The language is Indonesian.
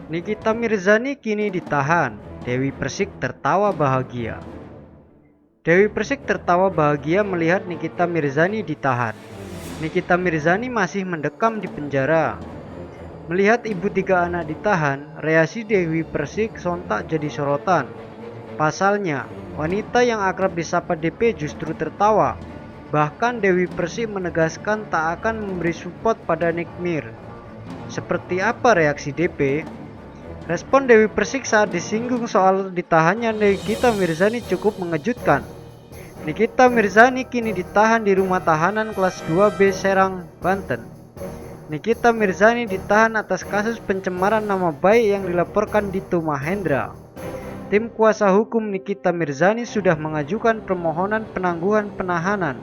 Nikita Mirzani kini ditahan. Dewi Persik tertawa bahagia. Dewi Persik tertawa bahagia melihat Nikita Mirzani ditahan. Nikita Mirzani masih mendekam di penjara. Melihat ibu 3 anak ditahan, reaksi Dewi Persik sontak jadi sorotan. Pasalnya, wanita yang akrab disapa DP justru tertawa. Bahkan Dewi Persik menegaskan tak akan memberi support pada Nick Mir. Seperti apa reaksi DP? Respon Dewi Persik saat disinggung soal ditahannya Nikita Mirzani cukup mengejutkan. Nikita Mirzani kini ditahan di rumah tahanan kelas 2B Serang, Banten. Nikita Mirzani ditahan atas kasus pencemaran nama baik yang dilaporkan Dito Mahendra. Tim kuasa hukum Nikita Mirzani sudah mengajukan permohonan penangguhan penahanan